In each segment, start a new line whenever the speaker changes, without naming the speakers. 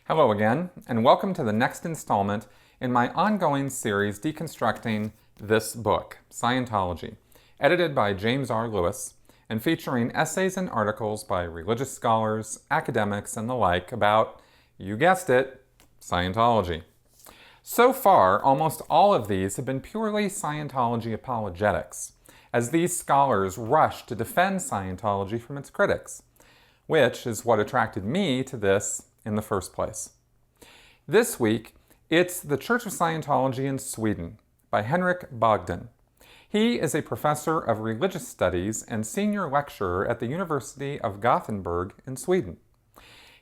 Hello again, and welcome to the next installment in my ongoing series Deconstructing this book, Scientology, edited by James R. Lewis, and featuring essays and articles by religious scholars, academics, and the like about, you guessed it, Scientology. So far, almost all of these have been purely Scientology apologetics, as these scholars rush to defend Scientology from its critics, which is what attracted me to this in the first place. This week, it's The Church of Scientology in Sweden by Henrik Bogdan. He is a professor of religious studies and senior lecturer at the University of Gothenburg in Sweden.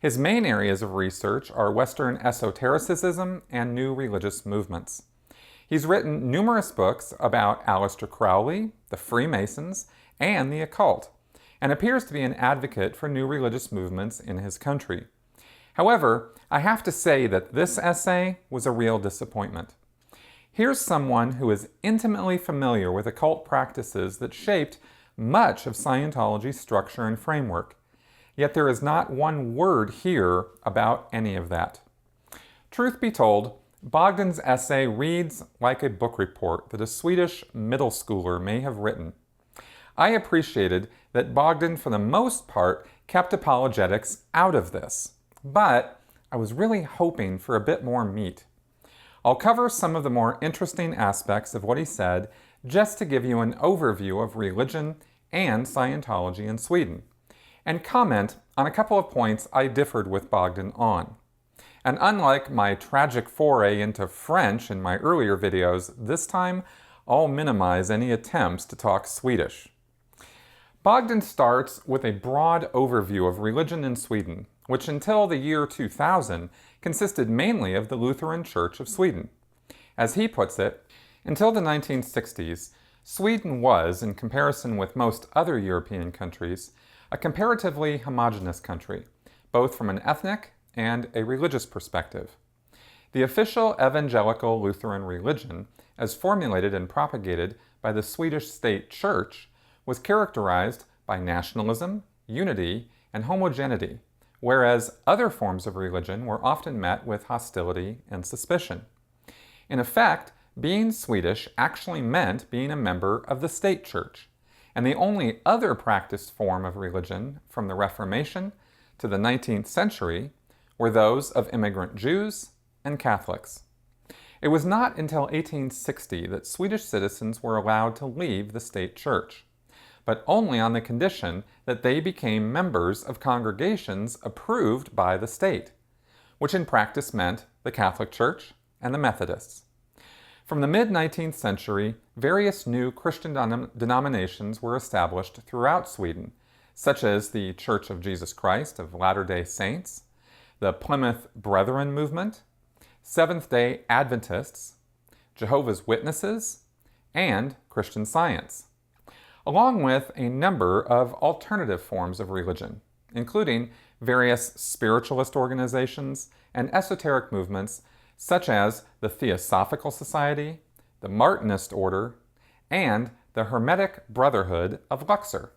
His main areas of research are Western esotericism and new religious movements. He's written numerous books about Aleister Crowley, the Freemasons, and the occult, and appears to be an advocate for new religious movements in his country. However, I have to say that this essay was a real disappointment. Here's someone who is intimately familiar with occult practices that shaped much of Scientology's structure and framework, yet there is not one word here about any of that. Truth be told, Bogdan's essay reads like a book report that a Swedish middle schooler may have written. I appreciated that Bogdan, for the most part, kept apologetics out of this. But I was really hoping for a bit more meat. I'll cover some of the more interesting aspects of what he said just to give you an overview of religion and Scientology in Sweden, and comment on a couple of points I differed with Bogdan on. And unlike my tragic foray into French in my earlier videos, this time I'll minimize any attempts to talk Swedish. Bogdan starts with a broad overview of religion in Sweden, which until the year 2000 consisted mainly of the Lutheran Church of Sweden. As he puts it, until the 1960s, Sweden was, in comparison with most other European countries, a comparatively homogeneous country, both from an ethnic and a religious perspective. The official evangelical Lutheran religion, as formulated and propagated by the Swedish state church, was characterized by nationalism, unity, and homogeneity, whereas other forms of religion were often met with hostility and suspicion. In effect, being Swedish actually meant being a member of the state church, and the only other practiced form of religion from the Reformation to the 19th century were those of immigrant Jews and Catholics. It was not until 1860 that Swedish citizens were allowed to leave the state church, but only on the condition that they became members of congregations approved by the state, which in practice meant the Catholic Church and the Methodists. From the mid-19th century, various new Christian denominations were established throughout Sweden, such as the Church of Jesus Christ of Latter-day Saints, the Plymouth Brethren movement, Seventh-day Adventists, Jehovah's Witnesses, and Christian Science, along with a number of alternative forms of religion, including various spiritualist organizations and esoteric movements such as the Theosophical Society, the Martinist Order, and the Hermetic Brotherhood of Luxor.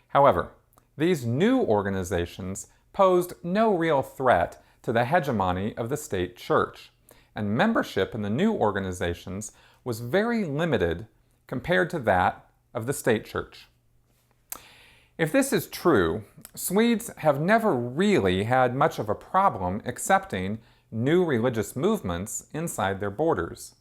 However, these new organizations posed no real threat to the hegemony of the state church, and membership in the new organizations was very limited compared to that of the state church. If this is true, Swedes have never really had much of a problem accepting new religious movements inside their borders.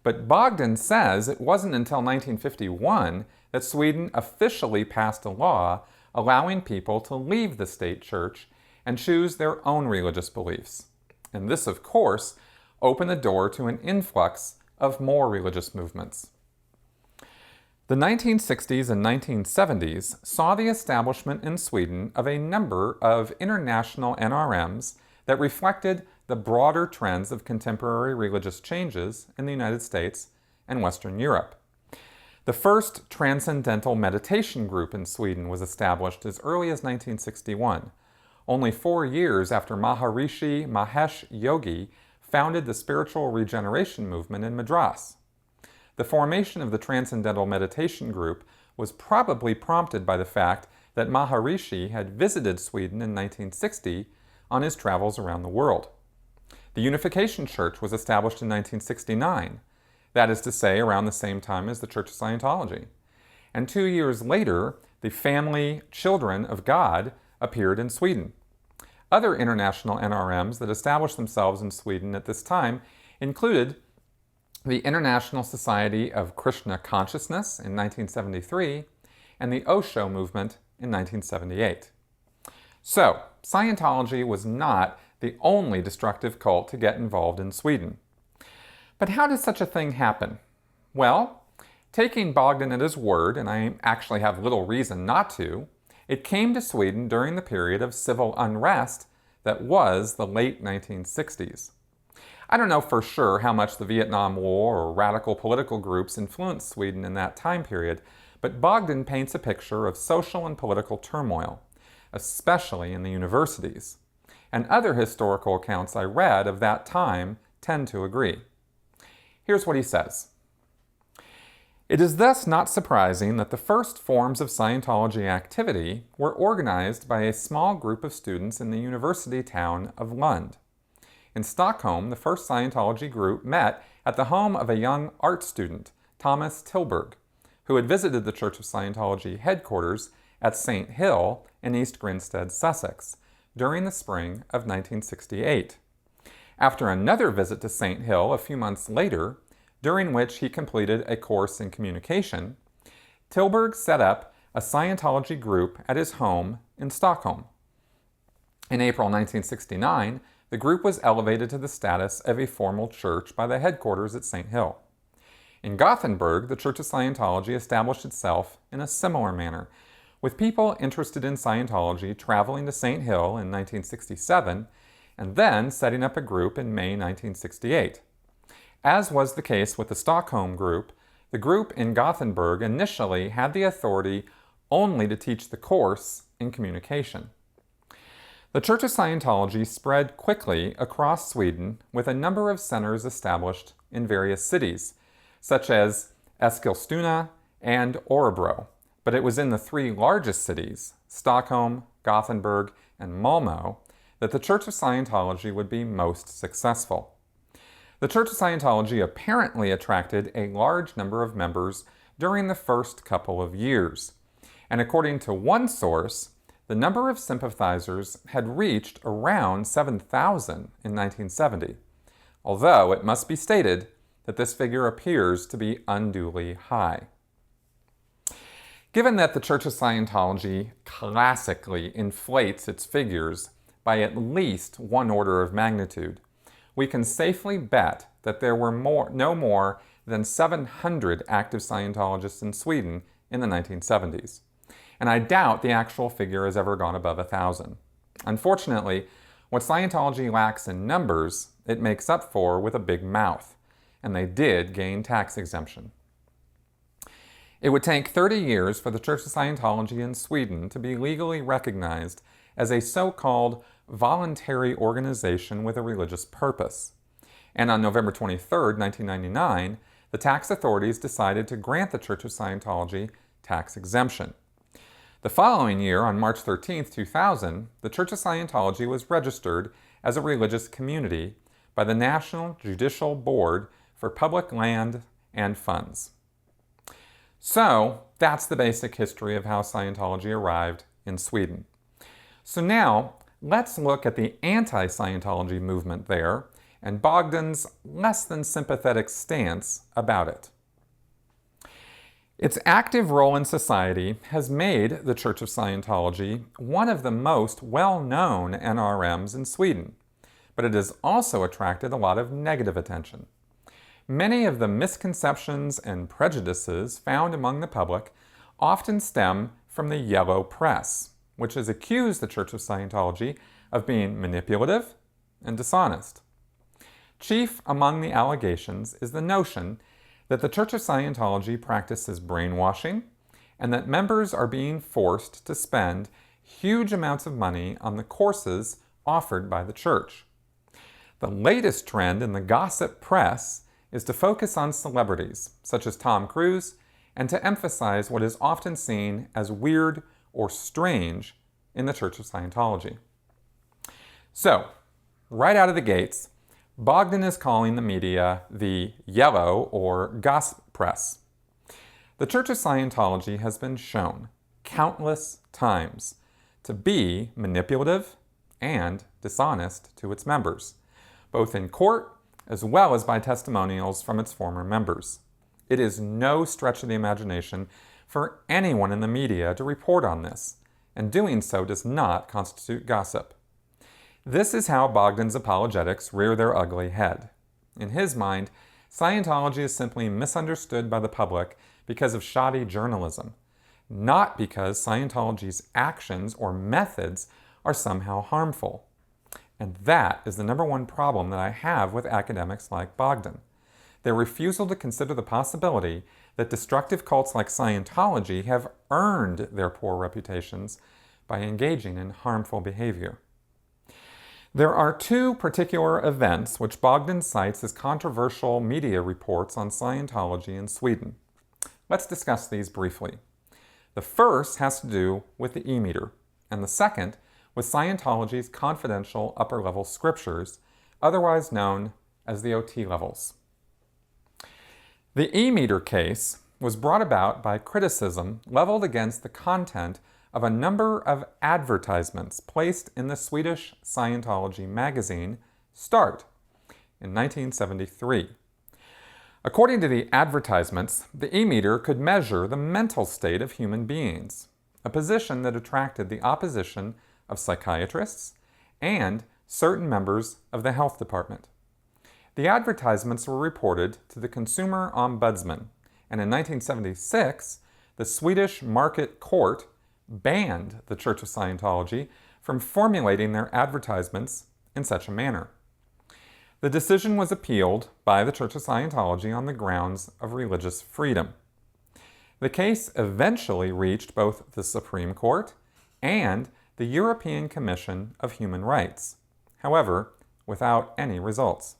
But Bogdan says it wasn't until 1951 that Sweden officially passed a law allowing people to leave the state church and choose their own religious beliefs. And this, of course, opened the door to an influx of more religious movements. The 1960s and 1970s saw the establishment in Sweden of a number of international NRMs that reflected the broader trends of contemporary religious changes in the United States and Western Europe. The first transcendental meditation group in Sweden was established as early as 1961, only 4 years after Maharishi Mahesh Yogi founded the spiritual regeneration movement in Madras. The formation of the Transcendental Meditation Group was probably prompted by the fact that Maharishi had visited Sweden in 1960 on his travels around the world. The Unification Church was established in 1969, that is to say, around the same time as the Church of Scientology. And 2 years later, the Family Children of God appeared in Sweden. Other international NRMs that established themselves in Sweden at this time included the International Society of Krishna Consciousness in 1973 and the Osho movement in 1978. So, Scientology was not the only destructive cult to get involved in Sweden. But how did such a thing happen? Well, taking Bogdan at his word, and I actually have little reason not to, it came to Sweden during the period of civil unrest that was the late 1960s. I don't know for sure how much the Vietnam War or radical political groups influenced Sweden in that time period, but Bogdan paints a picture of social and political turmoil, especially in the universities. And other historical accounts I read of that time tend to agree. Here's what he says. It is thus not surprising that the first forms of Scientology activity were organized by a small group of students in the university town of Lund. In Stockholm, the first Scientology group met at the home of a young art student, Thomas Tilburg, who had visited the Church of Scientology headquarters at St. Hill in East Grinstead, Sussex, during the spring of 1968. After another visit to St. Hill a few months later, during which he completed a course in communication, Tilburg set up a Scientology group at his home in Stockholm. In April 1969, the group was elevated to the status of a formal church by the headquarters at St. Hill. In Gothenburg, the Church of Scientology established itself in a similar manner, with people interested in Scientology traveling to St. Hill in 1967 and then setting up a group in May 1968. As was the case with the Stockholm group, the group in Gothenburg initially had the authority only to teach the course in communication. The Church of Scientology spread quickly across Sweden with a number of centers established in various cities, such as Eskilstuna and Örebro, but it was in the three largest cities, Stockholm, Gothenburg, and Malmö, that the Church of Scientology would be most successful. The Church of Scientology apparently attracted a large number of members during the first couple of years, and according to one source, the number of sympathizers had reached around 7,000 in 1970, although it must be stated that this figure appears to be unduly high. Given that the Church of Scientology classically inflates its figures by at least one order of magnitude, we can safely bet that there were no more than 700 active Scientologists in Sweden in the 1970s. And I doubt the actual figure has ever gone above 1,000. Unfortunately, what Scientology lacks in numbers, it makes up for with a big mouth, and they did gain tax exemption. It would take 30 years for the Church of Scientology in Sweden to be legally recognized as a so-called voluntary organization with a religious purpose. And on November 23, 1999, the tax authorities decided to grant the Church of Scientology tax exemption. The following year, on March 13, 2000, the Church of Scientology was registered as a religious community by the National Judicial Board for Public Land and Funds. So, that's the basic history of how Scientology arrived in Sweden. So now, let's look at the anti-Scientology movement there and Bogdan's less than sympathetic stance about it. Its active role in society has made the Church of Scientology one of the most well-known NRMs in Sweden, but it has also attracted a lot of negative attention. Many of the misconceptions and prejudices found among the public often stem from the yellow press, which has accused the Church of Scientology of being manipulative and dishonest. Chief among the allegations is the notion that the Church of Scientology practices brainwashing and that members are being forced to spend huge amounts of money on the courses offered by the church. The latest trend in the gossip press is to focus on celebrities, such as Tom Cruise, and to emphasize what is often seen as weird or strange in the Church of Scientology. So, right out of the gates, Bogdan is calling the media the yellow or gossip press. The Church of Scientology has been shown countless times to be manipulative and dishonest to its members, both in court as well as by testimonials from its former members. It is no stretch of the imagination for anyone in the media to report on this, and doing so does not constitute gossip. This is how Bogdan's apologetics rear their ugly head. In his mind, Scientology is simply misunderstood by the public because of shoddy journalism, not because Scientology's actions or methods are somehow harmful. And that is the number one problem that I have with academics like Bogdan. Their refusal to consider the possibility that destructive cults like Scientology have earned their poor reputations by engaging in harmful behavior. There are two particular events which Bogdan cites as controversial media reports on Scientology in Sweden. Let's discuss these briefly. The first has to do with the e-meter, and the second with Scientology's confidential upper-level scriptures, otherwise known as the OT levels. The e-meter case was brought about by criticism leveled against the content of a number of advertisements placed in the Swedish Scientology magazine, Start, in 1973. According to the advertisements, the e-meter could measure the mental state of human beings, a position that attracted the opposition of psychiatrists and certain members of the health department. The advertisements were reported to the Consumer Ombudsman, and in 1976, the Swedish Market Court banned the Church of Scientology from formulating their advertisements in such a manner. The decision was appealed by the Church of Scientology on the grounds of religious freedom. The case eventually reached both the Supreme Court and the European Commission of Human Rights, however, without any results.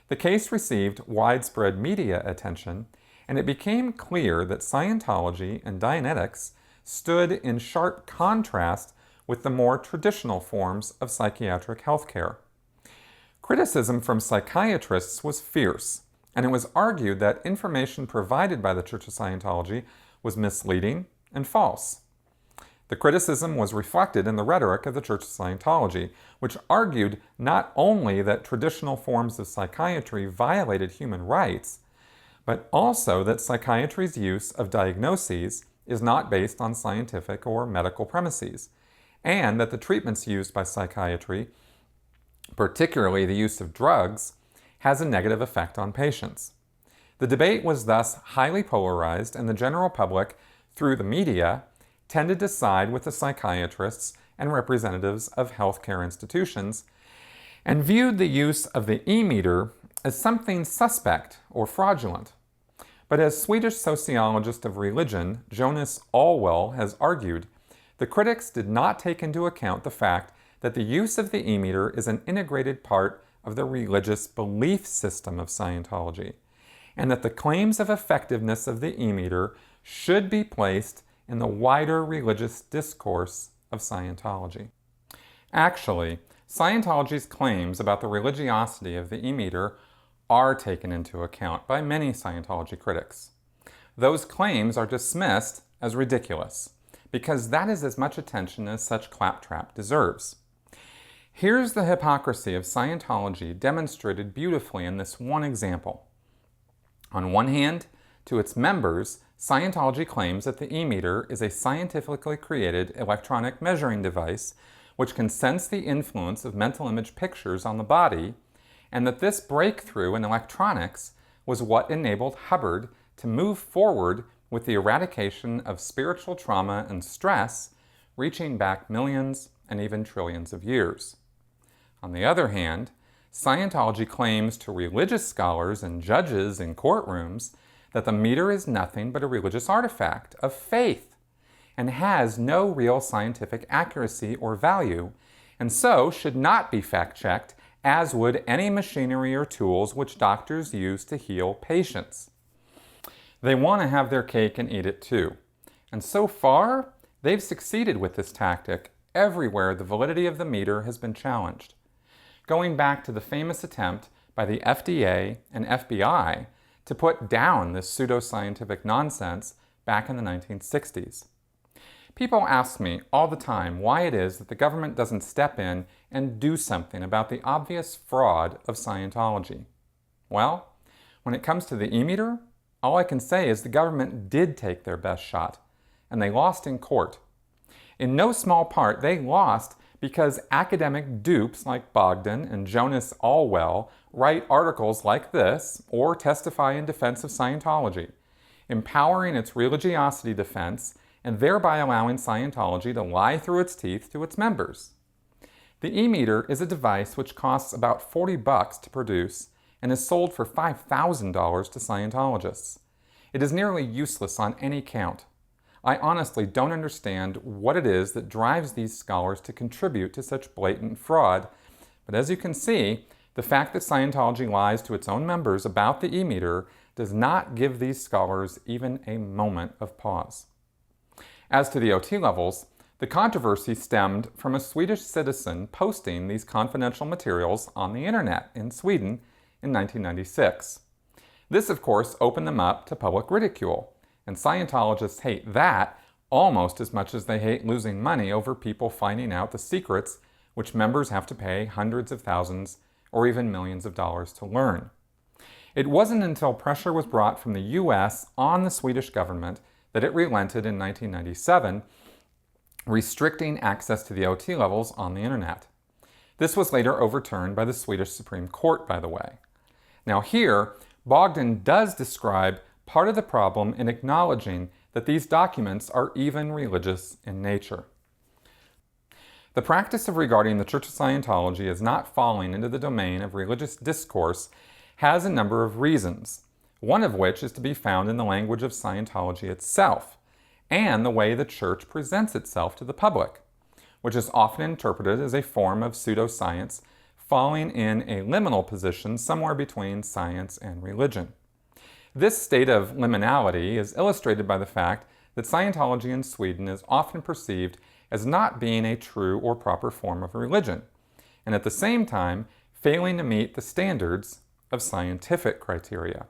The case received widespread media attention, and it became clear that Scientology and Dianetics stood in sharp contrast with the more traditional forms of psychiatric health care. Criticism from psychiatrists was fierce, and it was argued that information provided by the Church of Scientology was misleading and false. The criticism was reflected in the rhetoric of the Church of Scientology, which argued not only that traditional forms of psychiatry violated human rights, but also that psychiatry's use of diagnoses is not based on scientific or medical premises, and that the treatments used by psychiatry, particularly the use of drugs, has a negative effect on patients. The debate was thus highly polarized, and the general public, through the media, tended to side with the psychiatrists and representatives of healthcare institutions, and viewed the use of the e-meter as something suspect or fraudulent. But as Swedish sociologist of religion Jonas Alwell has argued, the critics did not take into account the fact that the use of the e-meter is an integrated part of the religious belief system of Scientology, and that the claims of effectiveness of the e-meter should be placed in the wider religious discourse of Scientology. Actually, Scientology's claims about the religiosity of the e-meter are taken into account by many Scientology critics. Those claims are dismissed as ridiculous, because that is as much attention as such claptrap deserves. Here's the hypocrisy of Scientology demonstrated beautifully in this one example. On one hand, to its members, Scientology claims that the e-meter is a scientifically created electronic measuring device which can sense the influence of mental image pictures on the body, and that this breakthrough in electronics was what enabled Hubbard to move forward with the eradication of spiritual trauma and stress, reaching back millions and even trillions of years. On the other hand, Scientology claims to religious scholars and judges in courtrooms that the meter is nothing but a religious artifact of faith and has no real scientific accuracy or value, and so should not be fact-checked, as would any machinery or tools which doctors use to heal patients. They want to have their cake and eat it too. And so far, they've succeeded with this tactic everywhere the validity of the meter has been challenged, going back to the famous attempt by the FDA and FBI to put down this pseudoscientific nonsense back in the 1960s. People ask me all the time why it is that the government doesn't step in and do something about the obvious fraud of Scientology. Well, when it comes to the e-meter, all I can say is the government did take their best shot, and they lost in court. In no small part, they lost because academic dupes like Bogdan and Jonas Alwell write articles like this or testify in defense of Scientology, empowering its religiosity defense and thereby allowing Scientology to lie through its teeth to its members. The e-meter is a device which costs about $40 to produce and is sold for $5,000 to Scientologists. It is nearly useless on any count. I honestly don't understand what it is that drives these scholars to contribute to such blatant fraud, but as you can see, the fact that Scientology lies to its own members about the e-meter does not give these scholars even a moment of pause. As to the OT levels, the controversy stemmed from a Swedish citizen posting these confidential materials on the internet in Sweden in 1996. This, of course, opened them up to public ridicule, and Scientologists hate that almost as much as they hate losing money over people finding out the secrets which members have to pay hundreds of thousands or even millions of dollars to learn. It wasn't until pressure was brought from the US on the Swedish government that it relented in 1997, restricting access to the OT levels on the internet. This was later overturned by the Swedish Supreme Court, by the way. Now here, Bogdan does describe part of the problem in acknowledging that these documents are even religious in nature. The practice of regarding the Church of Scientology as not falling into the domain of religious discourse has a number of reasons, one of which is to be found in the language of Scientology itself, and the way the Church presents itself to the public, which is often interpreted as a form of pseudoscience falling in a liminal position somewhere between science and religion. This state of liminality is illustrated by the fact that Scientology in Sweden is often perceived as not being a true or proper form of religion, and at the same time failing to meet the standards of scientific criteria.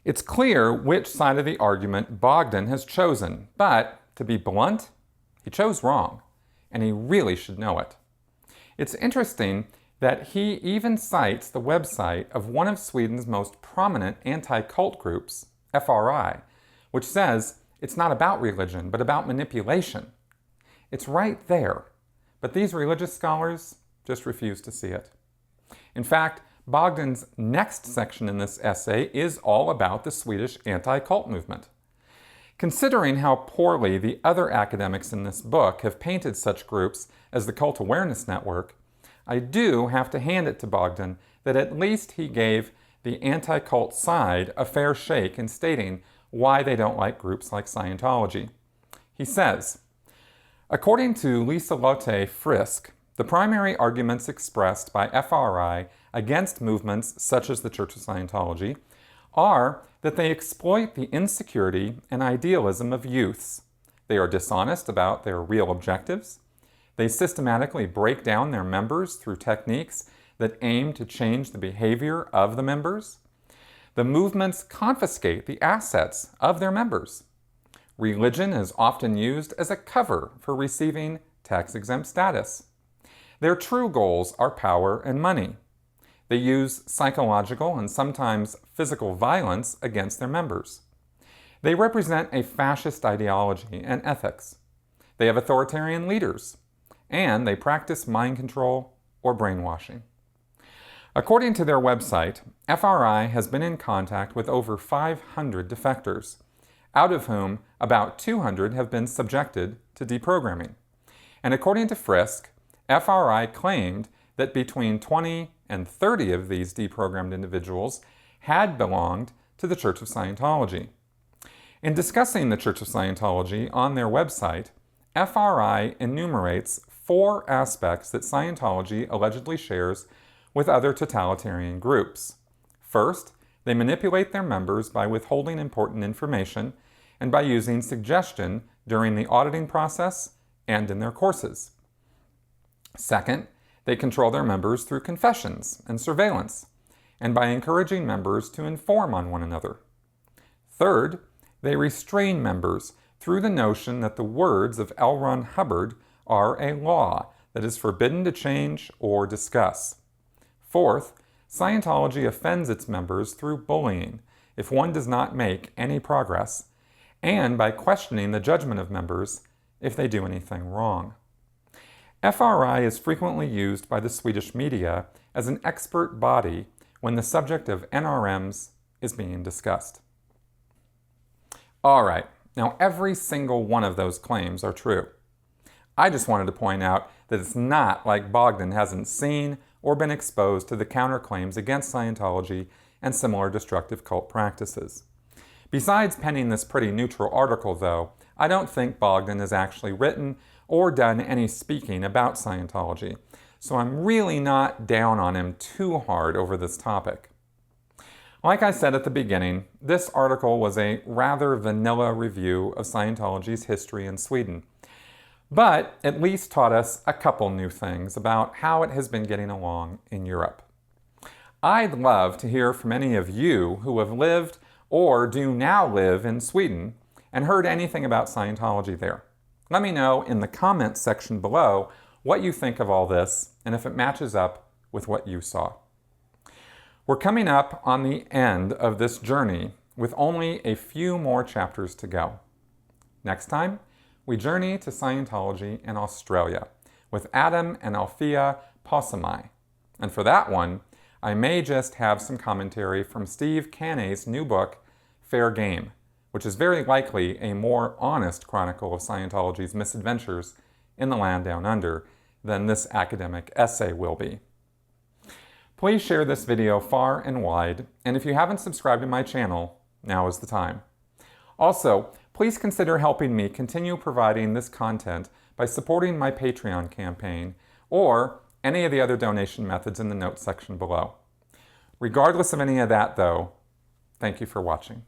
It's clear which side of the argument Bogdan has chosen, but to be blunt, he chose wrong, and he really should know it. It's interesting that he even cites the website of one of Sweden's most prominent anti-cult groups, FRI, which says it's not about religion, but about manipulation. It's right there, but these religious scholars just refuse to see it. In fact, Bogdan's next section in this essay is all about the Swedish anti-cult movement. Considering how poorly the other academics in this book have painted such groups as the Cult Awareness Network, I do have to hand it to Bogdan that at least he gave the anti-cult side a fair shake in stating why they don't like groups like Scientology. He says, according to Liselotte Frisk, the primary arguments expressed by FRI against movements such as the Church of Scientology are that they exploit the insecurity and idealism of youths. They are dishonest about their real objectives. They systematically break down their members through techniques that aim to change the behavior of the members. The movements confiscate the assets of their members. Religion is often used as a cover for receiving tax-exempt status. Their true goals are power and money. They use psychological and sometimes physical violence against their members. They represent a fascist ideology and ethics. They have authoritarian leaders, and they practice mind control or brainwashing. According to their website, FRI has been in contact with over 500 defectors, out of whom about 200 have been subjected to deprogramming. And according to Frisk, FRI claimed that between 20 and 30 of these deprogrammed individuals had belonged to the Church of Scientology. In discussing the Church of Scientology on their website, FRI enumerates 4 aspects that Scientology allegedly shares with other totalitarian groups. First, they manipulate their members by withholding important information and by using suggestion during the auditing process and in their courses. Second, they control their members through confessions and surveillance, and by encouraging members to inform on one another. Third, they restrain members through the notion that the words of L. Ron Hubbard are a law that is forbidden to change or discuss. Fourth, Scientology offends its members through bullying if one does not make any progress, and by questioning the judgment of members if they do anything wrong. FRI is frequently used by the Swedish media as an expert body when the subject of NRMs is being discussed. All right, now every single one of those claims are true. I just wanted to point out that it's not like Bogdan hasn't seen or been exposed to the counterclaims against Scientology and similar destructive cult practices. Besides penning this pretty neutral article, though, I don't think Bogdan has actually written or done any speaking about Scientology, so I'm really not down on him too hard over this topic. Like I said at the beginning, this article was a rather vanilla review of Scientology's history in Sweden, but at least taught us a couple new things about how it has been getting along in Europe. I'd love to hear from any of you who have lived or do now live in Sweden and heard anything about Scientology there. Let me know in the comments section below what you think of all this and if it matches up with what you saw. We're coming up on the end of this journey with only a few more chapters to go. Next time, we journey to Scientology in Australia with Adam and Althea Possamai. And for that one, I may just have some commentary from Steve Caney's new book, Fair Game, which is very likely a more honest chronicle of Scientology's misadventures in the land down under than this academic essay will be. Please share this video far and wide, and if you haven't subscribed to my channel, now is the time. Also, please consider helping me continue providing this content by supporting my Patreon campaign or any of the other donation methods in the notes section below. Regardless of any of that, though, thank you for watching.